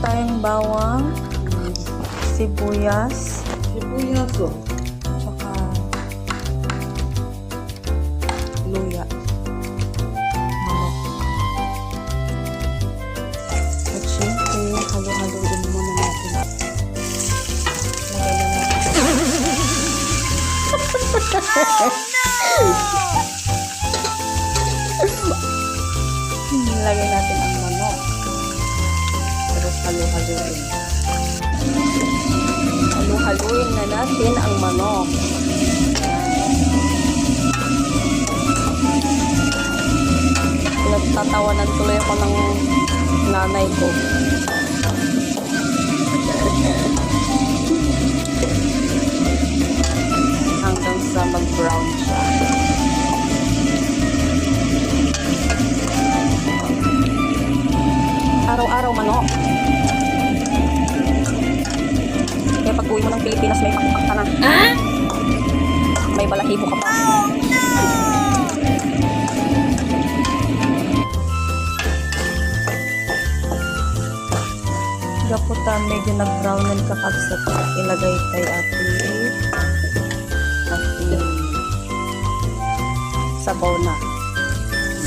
tayong bawang, sibuyas, tsaka luya. Manok. At syempre, halo-haloin muna natin. Lagay na natin. Lagay natin ang manok. Tapos halo-haloin. Halo-haloin na natin ang manok. Nagtatawanan tuloy ako ng nanay ko. Hanggang sa mag-brown siya. Araw-araw manok. Kaya pag uwi mo ng Pilipinas, may pakpak ka na. May balahibo ka pa. Gaputan, medyo nag-brownan ka kapsat. Ilagay tayo ating sabaw na.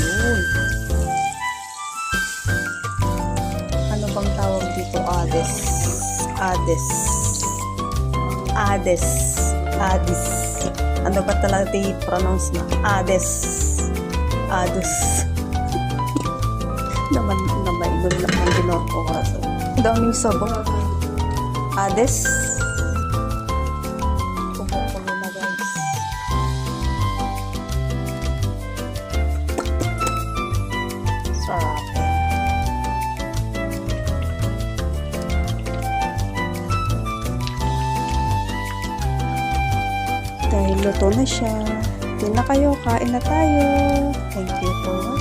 Yun. Ano bang tawag dito? Ades. Ano ba talaga i-pronounce na? Ades. Naman iba lang ang ginoko ko. Daming sabaw. Ades. Kukulo na guys. Sarap. Dahil luto na siya. Doon na kayo, kain na tayo. Thank you for watching.